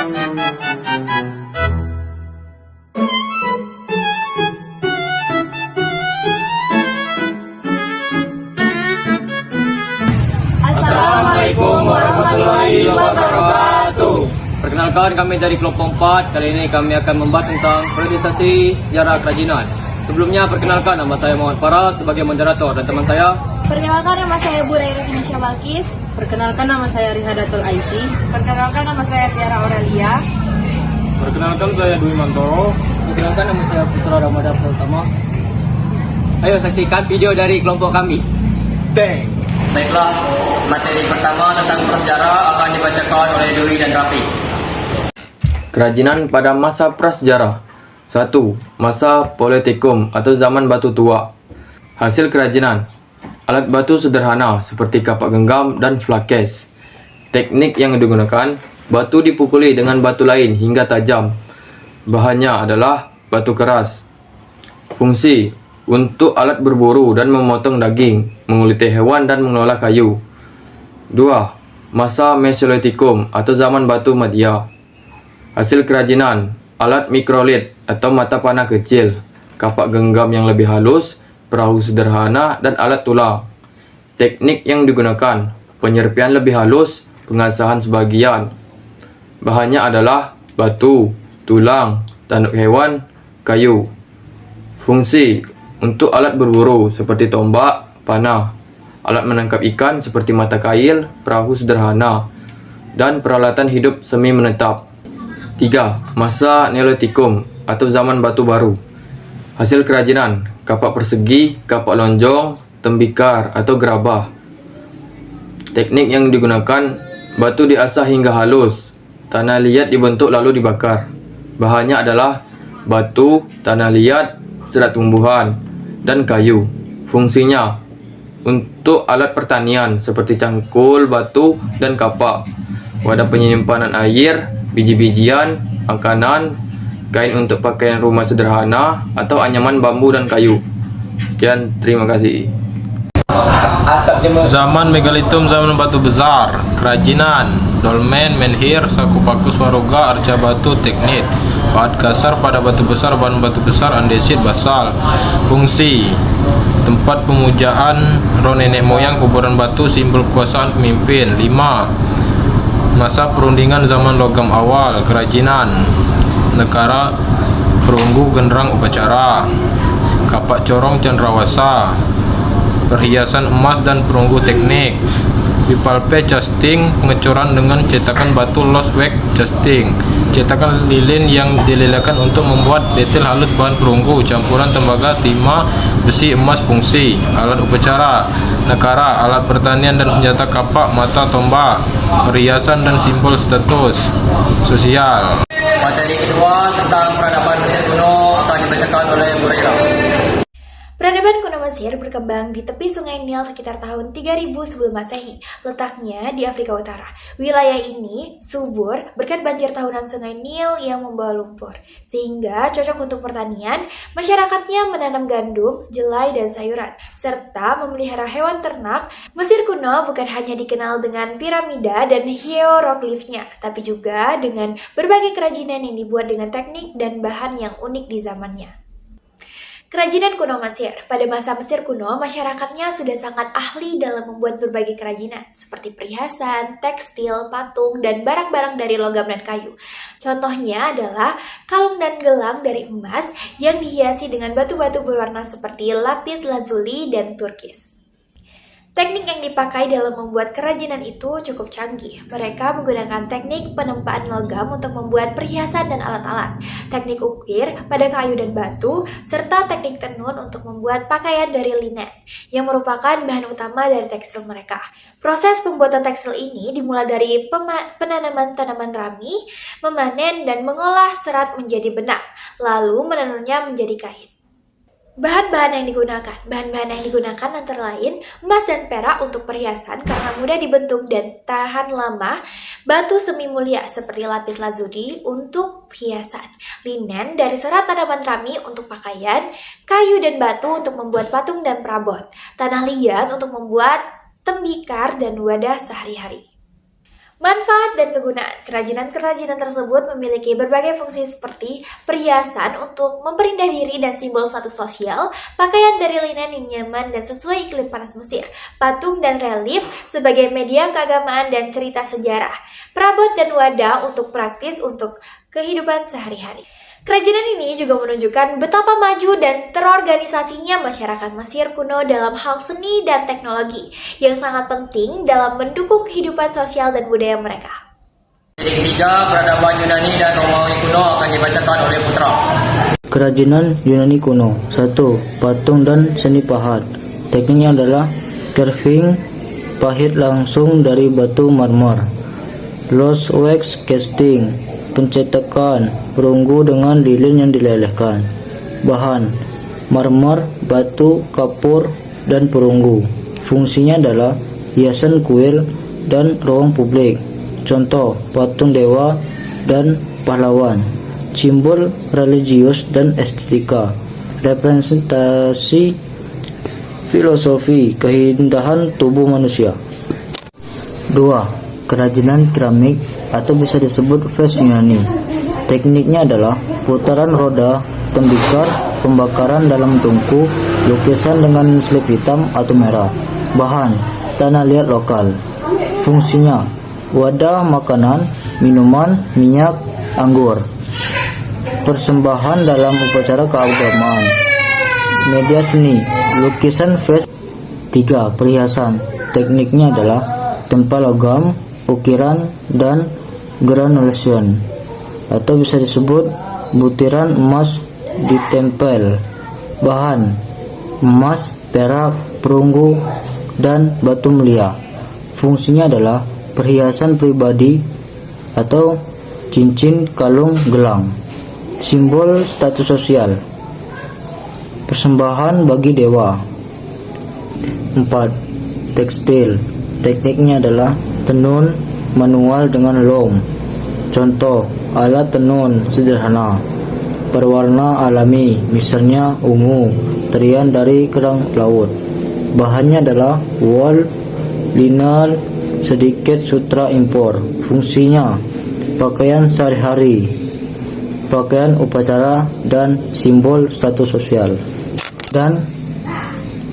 Assalamualaikum warahmatullahi wabarakatuh. Perkenalkan, kami dari kelompok 4. Kali ini kami akan membahas tentang periodisasi sejarah kerajinan. Sebelumnya, perkenalkan, nama saya Muhammad Faraz sebagai moderator dan teman saya. Perkenalkan, nama saya Buraira Indonesia Balkis. Perkenalkan, nama saya Rihadatul Aisy. Perkenalkan, nama saya Tiara Aurelia. Perkenalkan, saya Dwi Mantoro. Perkenalkan, nama saya Putra Ramadan Pratama. Ayo saksikan video dari kelompok kami. Teng. Baiklah, materi pertama tentang prasejarah akan dibacakan oleh Dwi dan Rafi. Kerajinan pada masa prasejarah. 1. Masa Paleolitikum atau zaman batu tua. Hasil kerajinan: alat batu sederhana seperti kapak genggam dan flakes. Teknik yang digunakan: batu dipukuli dengan batu lain hingga tajam. Bahannya adalah batu keras. Fungsi: untuk alat berburu dan memotong daging, menguliti hewan dan mengolah kayu. 2. Masa Mesolitikum atau zaman batu Madya. Hasil kerajinan: alat mikrolit atau mata panah kecil, kapak genggam yang lebih halus, perahu sederhana, dan alat tulang. Teknik yang digunakan: penyerpian lebih halus, pengasahan sebagian. Bahannya adalah batu, tulang, tanduk hewan, kayu. Fungsi: untuk alat berburu seperti tombak, panah, alat menangkap ikan seperti mata kail, perahu sederhana, dan peralatan hidup semi menetap. 3. Masa Neolitikum atau zaman batu baru. Hasil kerajinan: kapak persegi, kapak lonjong, tembikar atau gerabah. Teknik yang digunakan: batu diasah hingga halus, tanah liat dibentuk lalu dibakar. Bahannya adalah batu, tanah liat, serat tumbuhan, dan kayu. Fungsinya: untuk alat pertanian seperti cangkul, batu, dan kapak, wadah penyimpanan air, biji-bijian, makanan, kain untuk pakaian rumah sederhana, atau anyaman bambu dan kayu. Sekian, terima kasih. Zaman Megalitum, zaman batu besar. Kerajinan: dolmen, menhir, saku paku, swaroga, arca batu, teknit. Bahan kasar pada batu besar, bahan batu besar, andesit, basal. Fungsi: tempat pemujaan roh nenek moyang, kuburan batu, simbol kekuasaan pemimpin. 5. Masa perundingan zaman logam awal. Kerajinan: negara, perunggu, genderang upacara, kapak corong cendrawasih, perhiasan emas dan perunggu teknik. Bipalpe casting, pengecoran dengan cetakan batu lost wax casting, cetakan lilin yang dilelehkan untuk membuat detail halus bahan perunggu, campuran tembaga, timah, besi, emas. Fungsi: alat upacara, negara, alat pertanian dan senjata, kapak, mata, tombak, perhiasan dan simbol status sosial. Materi kedua tentang peradaban Mesir kuno akan dibacakan oleh Buraira. Peradaban kuno Mesir berkembang di tepi sungai Nil sekitar tahun 3000 sebelum Masehi. Letaknya di Afrika Utara. Wilayah ini subur berkat banjir tahunan sungai Nil yang membawa lumpur, sehingga cocok untuk pertanian. Masyarakatnya menanam gandum, jelai, dan sayuran, serta memelihara hewan ternak. Mesir kuno bukan hanya dikenal dengan piramida dan hieroglifnya, tapi juga dengan berbagai kerajinan yang dibuat dengan teknik dan bahan yang unik di zamannya. Kerajinan kuno Mesir. Pada masa Mesir kuno, masyarakatnya sudah sangat ahli dalam membuat berbagai kerajinan, seperti perhiasan, tekstil, patung, dan barang-barang dari logam dan kayu. Contohnya adalah kalung dan gelang dari emas yang dihiasi dengan batu-batu berwarna seperti lapis lazuli dan turkis. Teknik yang dipakai dalam membuat kerajinan itu cukup canggih. Mereka menggunakan teknik penempaan logam untuk membuat perhiasan dan alat-alat, teknik ukir pada kayu dan batu, serta teknik tenun untuk membuat pakaian dari linen, yang merupakan bahan utama dari tekstil mereka. Proses pembuatan tekstil ini dimulai dari penanaman tanaman rami, memanen dan mengolah serat menjadi benang, lalu menenunnya menjadi kain. Bahan-bahan yang digunakan antara lain emas dan perak untuk perhiasan karena mudah dibentuk dan tahan lama, batu semi mulia seperti lapis lazuli untuk hiasan, linen dari serat tanaman rami untuk pakaian, kayu dan batu untuk membuat patung dan perabot, tanah liat untuk membuat tembikar dan wadah sehari-hari. Manfaat dan kegunaan. Kerajinan-kerajinan tersebut memiliki berbagai fungsi seperti perhiasan untuk memperindah diri dan simbol status sosial, pakaian dari linen yang nyaman dan sesuai iklim panas Mesir, patung dan relief sebagai media keagamaan dan cerita sejarah, perabot dan wadah untuk praktis untuk kehidupan sehari-hari. Kerajinan ini juga menunjukkan betapa maju dan terorganisasinya masyarakat Mesir kuno dalam hal seni dan teknologi yang sangat penting dalam mendukung kehidupan sosial dan budaya mereka. Yang ketiga, peradaban Yunani dan Romawi kuno akan dibacakan oleh putra. Kerajinan Yunani kuno. 1. Patung dan seni pahat. Tekniknya adalah carving, pahit langsung dari batu marmer. Lost wax casting, pencetakan perunggu dengan lilin yang dilelehkan. Bahan: marmer, batu, kapur, dan perunggu. Fungsinya adalah hiasan kuil dan ruang publik. Contoh: patung dewa dan pahlawan. Simbol religius dan estetika. Representasi filosofi keindahan tubuh manusia. 2. Kerajinan keramik atau bisa disebut vase Yunani. Tekniknya adalah putaran roda, tembikar, pembakaran dalam tungku, lukisan dengan slip hitam atau merah. Bahan: tanah liat lokal. Fungsinya: wadah makanan, minuman, minyak, anggur. Persembahan dalam upacara keagamaan. Media seni, lukisan vase. 3. Perhiasan. Tekniknya adalah tempa logam, ukiran, dan granulation, atau bisa disebut butiran emas ditempel. Bahan: emas, perak, perunggu, dan batu mulia. Fungsinya adalah perhiasan pribadi atau cincin, kalung, gelang. Simbol status sosial. Persembahan bagi dewa. 4. Tekstil. Tekniknya adalah tenun manual dengan loom. Contoh: alat tenun sederhana berwarna alami, misalnya ungu, terian dari kerang laut. Bahannya adalah wool, linen, sedikit sutra impor. Fungsinya: pakaian sehari-hari, pakaian upacara, dan simbol status sosial. Dan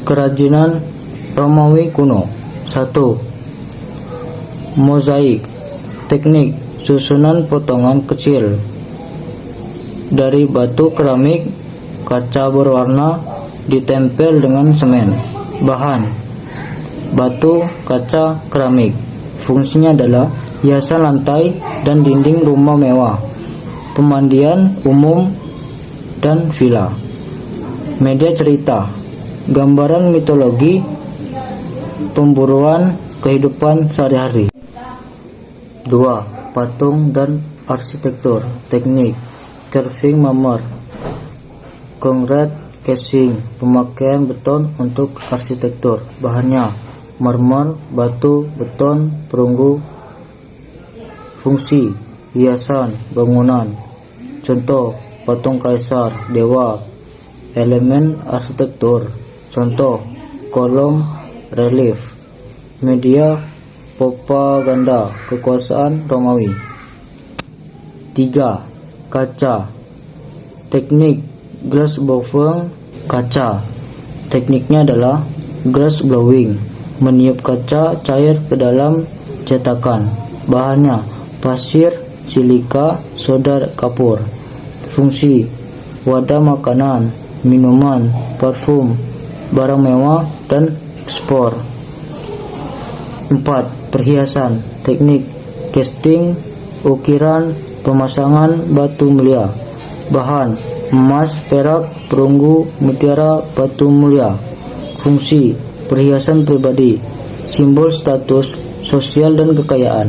kerajinan Romawi kuno. 1. Mozaik. Teknik: susunan potongan kecil dari batu keramik, kaca berwarna ditempel dengan semen. Bahan: batu, kaca, keramik. Fungsinya adalah hiasan lantai dan dinding rumah mewah, pemandian umum, dan villa. Media cerita: gambaran mitologi, pemburuan, kehidupan sehari-hari. 2. Patung dan arsitektur. Teknik: carving marmer, concrete casing, pemakaian beton untuk arsitektur. Bahannya: marmer, batu, beton, perunggu. Fungsi: hiasan bangunan. Contoh: patung kaisar, dewa. Elemen arsitektur. Contoh: kolom, relief. Media propaganda kekuasaan Romawi. 3. Kaca. Teknik: glass blowing, kaca. Tekniknya adalah glass blowing, meniup kaca cair ke dalam cetakan. Bahannya: pasir, silika, soda kapur. Fungsi: wadah makanan, minuman, parfum, barang mewah, dan ekspor. 4. Perhiasan. Teknik: casting, ukiran, pemasangan batu mulia. Bahan: emas, perak, perunggu, mutiara, batu mulia. Fungsi: perhiasan pribadi, simbol status sosial dan kekayaan.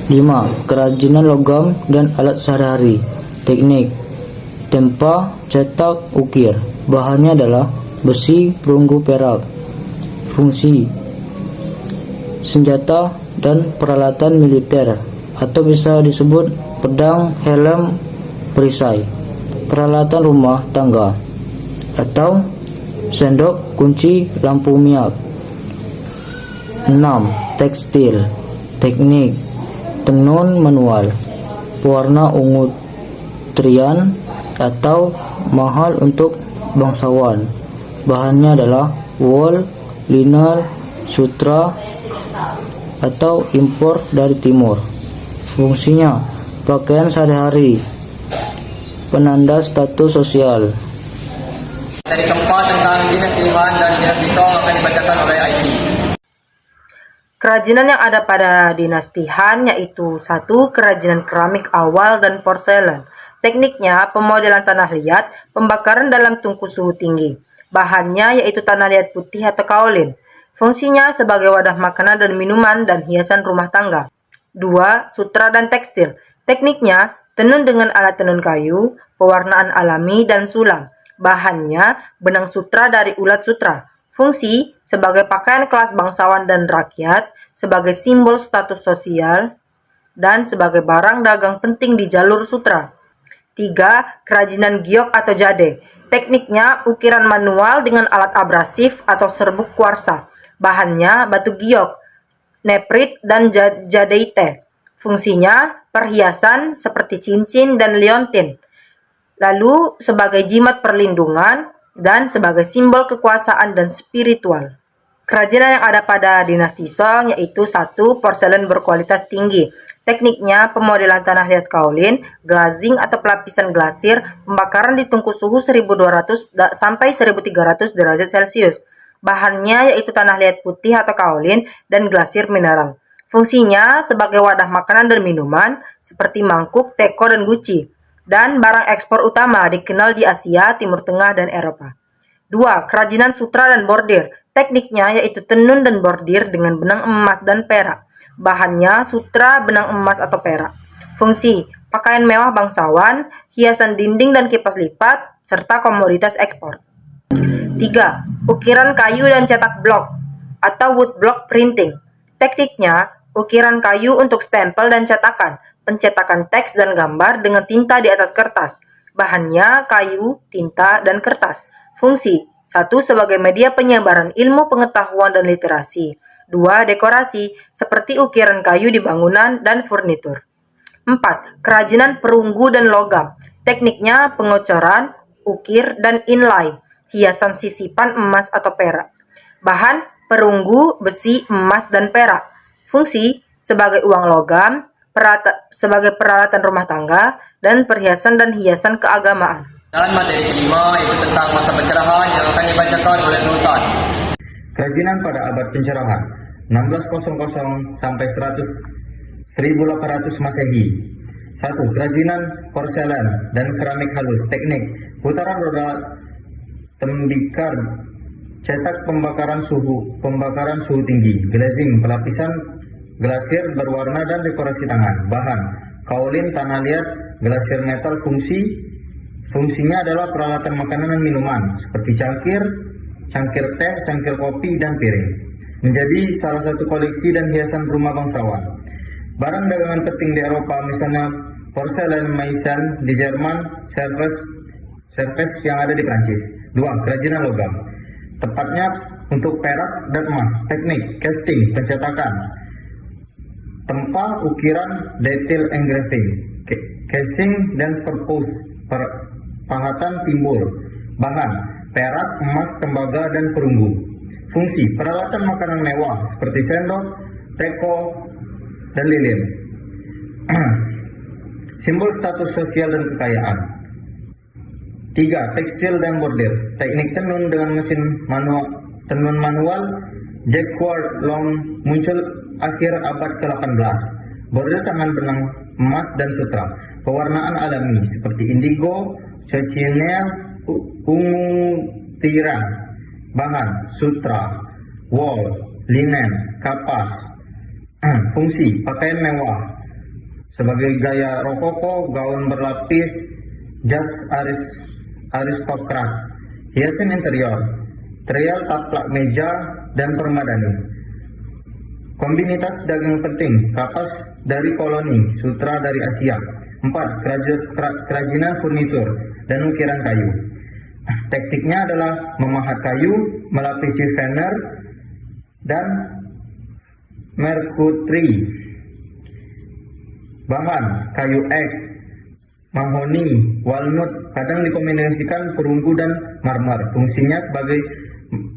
5. Kerajinan logam dan alat sehari-hari. Teknik: tempa, cetak, ukir. Bahannya adalah besi, perunggu, perak. Fungsi: senjata dan peralatan militer, atau bisa disebut pedang, helm, perisai. Peralatan rumah tangga atau sendok, kunci, lampu minyak. 6. Tekstil. Teknik tenun manual, pewarna ungu trian atau mahal untuk bangsawan. Bahannya adalah wool, linen, sutra atau impor dari timur. Fungsinya pakaian sehari-hari, penanda status sosial. Dari keempat tentang dinas pilihan dan dinas disong akan dibacakan oleh IC. Kerajinan yang ada pada dinasti Han yaitu 1. Kerajinan keramik awal dan porselen. Tekniknya pemodelan tanah liat, pembakaran dalam tungku suhu tinggi. Bahannya yaitu tanah liat putih atau kaolin. Fungsinya sebagai wadah makanan dan minuman dan hiasan rumah tangga. 2. Sutra dan tekstil. Tekniknya tenun dengan alat tenun kayu, pewarnaan alami dan sulam. Bahannya benang sutra dari ulat sutra. Fungsi sebagai pakaian kelas bangsawan dan rakyat, sebagai simbol status sosial, dan sebagai barang dagang penting di jalur sutra. 3. Kerajinan giok atau jade. Tekniknya ukiran manual dengan alat abrasif atau serbuk kuarsa. Bahannya batu giok, neprit, dan jadeite. Fungsinya perhiasan seperti cincin dan liontin. Lalu sebagai jimat perlindungan dan sebagai simbol kekuasaan dan spiritual. Kerajinan yang ada pada dinasti Song yaitu 1. Porselen berkualitas tinggi. Tekniknya pemodelan tanah liat kaolin, glazing atau pelapisan glasir, pembakaran di tungku suhu 1200 sampai 1300 derajat Celcius. Bahannya yaitu tanah liat putih atau kaolin dan glasir mineral. Fungsinya sebagai wadah makanan dan minuman seperti mangkuk, teko, dan guci. Dan barang ekspor utama dikenal di Asia, Timur Tengah, dan Eropa. 2. Kerajinan sutra dan bordir. Tekniknya yaitu tenun dan bordir dengan benang emas dan perak. Bahannya sutra, benang emas atau perak. Fungsi pakaian mewah bangsawan, hiasan dinding dan kipas lipat, serta komoditas ekspor. 3. Ukiran kayu dan cetak blok atau wood block printing. Tekniknya ukiran kayu untuk stempel dan cetakan, pencetakan teks dan gambar dengan tinta di atas kertas. Bahannya kayu, tinta, dan kertas. Fungsi 1. Sebagai media penyebaran ilmu pengetahuan dan literasi. 2. Dekorasi seperti ukiran kayu di bangunan dan furnitur. 4. Kerajinan perunggu dan logam. Tekniknya pengocoran, ukir, dan inlay, hiasan sisipan emas atau perak. Bahan perunggu, besi, emas, dan perak. Fungsi sebagai uang logam, sebagai peralatan rumah tangga, dan perhiasan dan hiasan keagamaan. Dan materi kelima itu tentang masa pencerahan yang akan dibacakan oleh Sultan. Kerajinan pada abad pencerahan 1600 sampai 1800 Masehi. 1. Kerajinan porselen dan keramik halus. Teknik putaran roda, tembikar, cetak, pembakaran suhu tinggi, glazing, pelapisan glasir berwarna, dan dekorasi tangan. Bahan kaolin, tanah liat, glasir metal. Fungsinya adalah peralatan makanan dan minuman seperti cangkir teh, cangkir kopi, dan piring. Menjadi salah satu koleksi dan hiasan rumah bangsawan. Barang dagangan penting di Eropa misalnya porselen Meissen di Jerman, Cervez yang ada di Prancis. 2. Kerajinan logam. Tepatnya untuk perak dan emas. Teknik casting, pencetakan. Tempa, ukiran, detail engraving, casing, dan purpose, pahatan timbul. Bahan perak, emas, tembaga, dan perunggu. Fungsi peralatan makanan mewah seperti sendok, teko, dan lilin. Simbol status sosial dan kekayaan. 3. Tekstil dan bordir. Teknik tenun dengan mesin tenun manual jacquard long muncul akhir abad ke-18. Bordir tangan benang emas dan sutra. Pewarnaan alami seperti indigo, cochineal, ungu tiran. Bahan sutra, wool, linen, kapas. Fungsi pakaian mewah sebagai gaya rokoko, gaun berlapis, jas aristokrat. Hiasan interior, trial, taplak meja, dan permadani. Kombinitas dagang penting, kapas dari koloni, sutra dari Asia. 4. Kerajinan furnitur dan ukiran kayu. Tekniknya adalah memahat kayu, melapisi veneer, dan merkutri. Bahan: kayu ek, mahoni, walnut, kadang dikombinasikan perunggu dan marmer. Fungsinya sebagai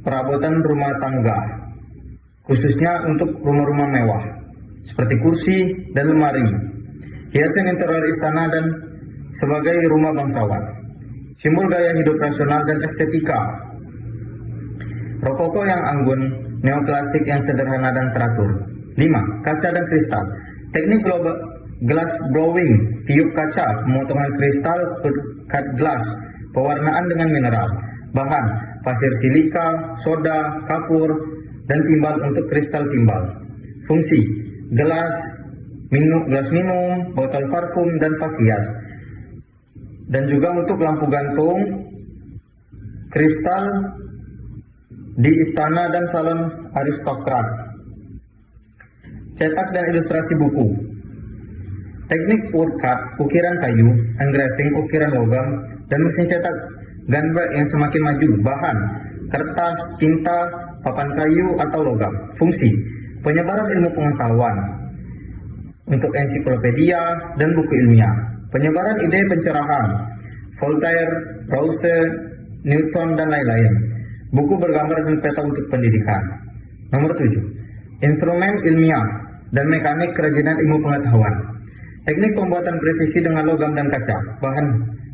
perabotan rumah tangga, khususnya untuk rumah-rumah mewah, seperti kursi dan lemari, hiasan interior istana, dan sebagai rumah bangsawan. Simbol gaya hidup rasional dan estetika. Rokoko yang anggun, neoklasik yang sederhana dan teratur. 5. Kaca dan kristal. Teknik glass blowing, tiup kaca, pemotongan kristal ke cut glass, pewarnaan dengan mineral. Bahan: pasir silika, soda, kapur, dan timbal untuk kristal timbal. Fungsi: gelas minum, botol parfum, dan vasias. Dan juga untuk lampu gantung kristal di istana dan salon aristokrat. Cetak dan ilustrasi buku. Teknik woodcut, ukiran kayu, engraving, ukiran logam, dan mesin cetak gunbreak yang semakin maju. Bahan: kertas, tinta, papan kayu atau logam. Fungsi: penyebaran ilmu pengetahuan untuk ensiklopedia dan buku ilmiah. Penyebaran ide pencerahan, Voltaire, Rousseau, Newton, dan lain-lain. Buku bergambar dan peta untuk pendidikan. Nomor 7. Instrumen ilmiah dan mekanik kerajinan ilmu pengetahuan. Teknik pembuatan presisi dengan logam dan kaca.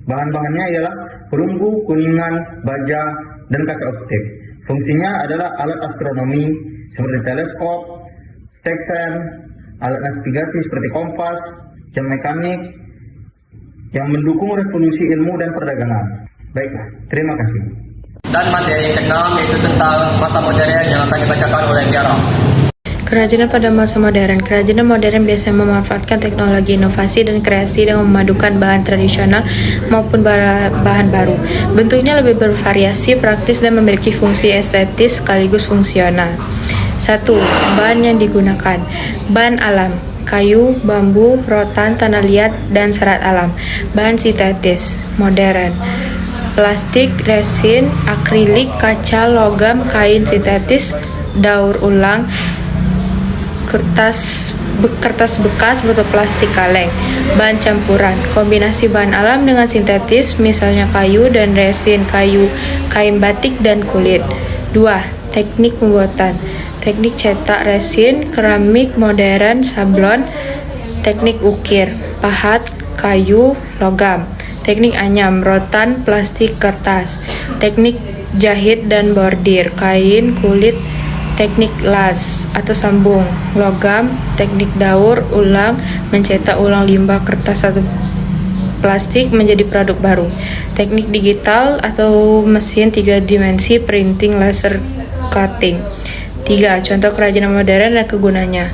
Bahan-bahannya ialah perunggu, kuningan, baja, dan kaca optik. Fungsinya adalah alat astronomi seperti teleskop, seksen, alat navigasi seperti kompas, jam mekanik yang mendukung revolusi ilmu dan perdagangan. Baiklah, terima kasih. Dan materi ke-6 yaitu tentang masa modern yang akan dibacakan oleh Tiara. Kerajinan pada masa modern. Kerajinan modern biasanya memanfaatkan teknologi inovasi dan kreasi dengan memadukan bahan tradisional maupun bahan baru. Bentuknya lebih bervariasi, praktis, dan memiliki fungsi estetis sekaligus fungsional. 1. Bahan yang digunakan. Bahan alam: kayu, bambu, rotan, tanah liat, dan serat alam. Bahan sintetis modern: plastik, resin, akrilik, kaca, logam, kain sintetis, daur ulang, kertas bekas, botol plastik kaleng. Bahan campuran: kombinasi bahan alam dengan sintetis, misalnya kayu dan resin, kayu, kain batik, dan kulit. 2. Teknik pembuatan. Teknik cetak resin, keramik modern, sablon. Teknik ukir: pahat, kayu, logam. Teknik anyam: rotan, plastik, kertas. Teknik jahit dan bordir: kain, kulit. Teknik las atau sambung: logam. Teknik daur ulang: mencetak ulang limbah kertas atau plastik menjadi produk baru. Teknik digital atau mesin 3 dimensi: printing, laser cutting. 3. Contoh kerajinan modern dan kegunaannya.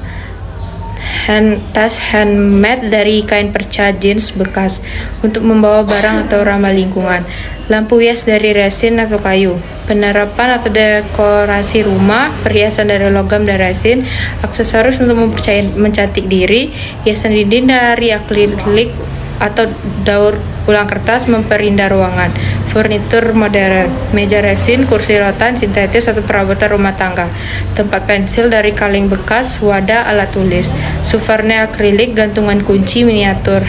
Tas handmade dari kain perca jeans bekas untuk membawa barang atau ramah lingkungan. Lampu hias dari resin atau kayu. Penerapan atau dekorasi rumah, perhiasan dari logam dan resin, aksesoris untuk mencantik diri, hiasan dinding dari akrilik atau daur ulang kertas memperindah ruangan. Furnitur modern: meja resin, kursi rotan, sintetis atau perabotan rumah tangga. Tempat pensil dari kaleng bekas, wadah, alat tulis. Souvenir akrilik, gantungan kunci, miniatur.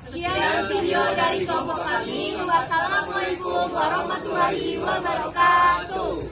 Sekian video dari kelompok kami. Wassalamualaikum warahmatullahi wabarakatuh.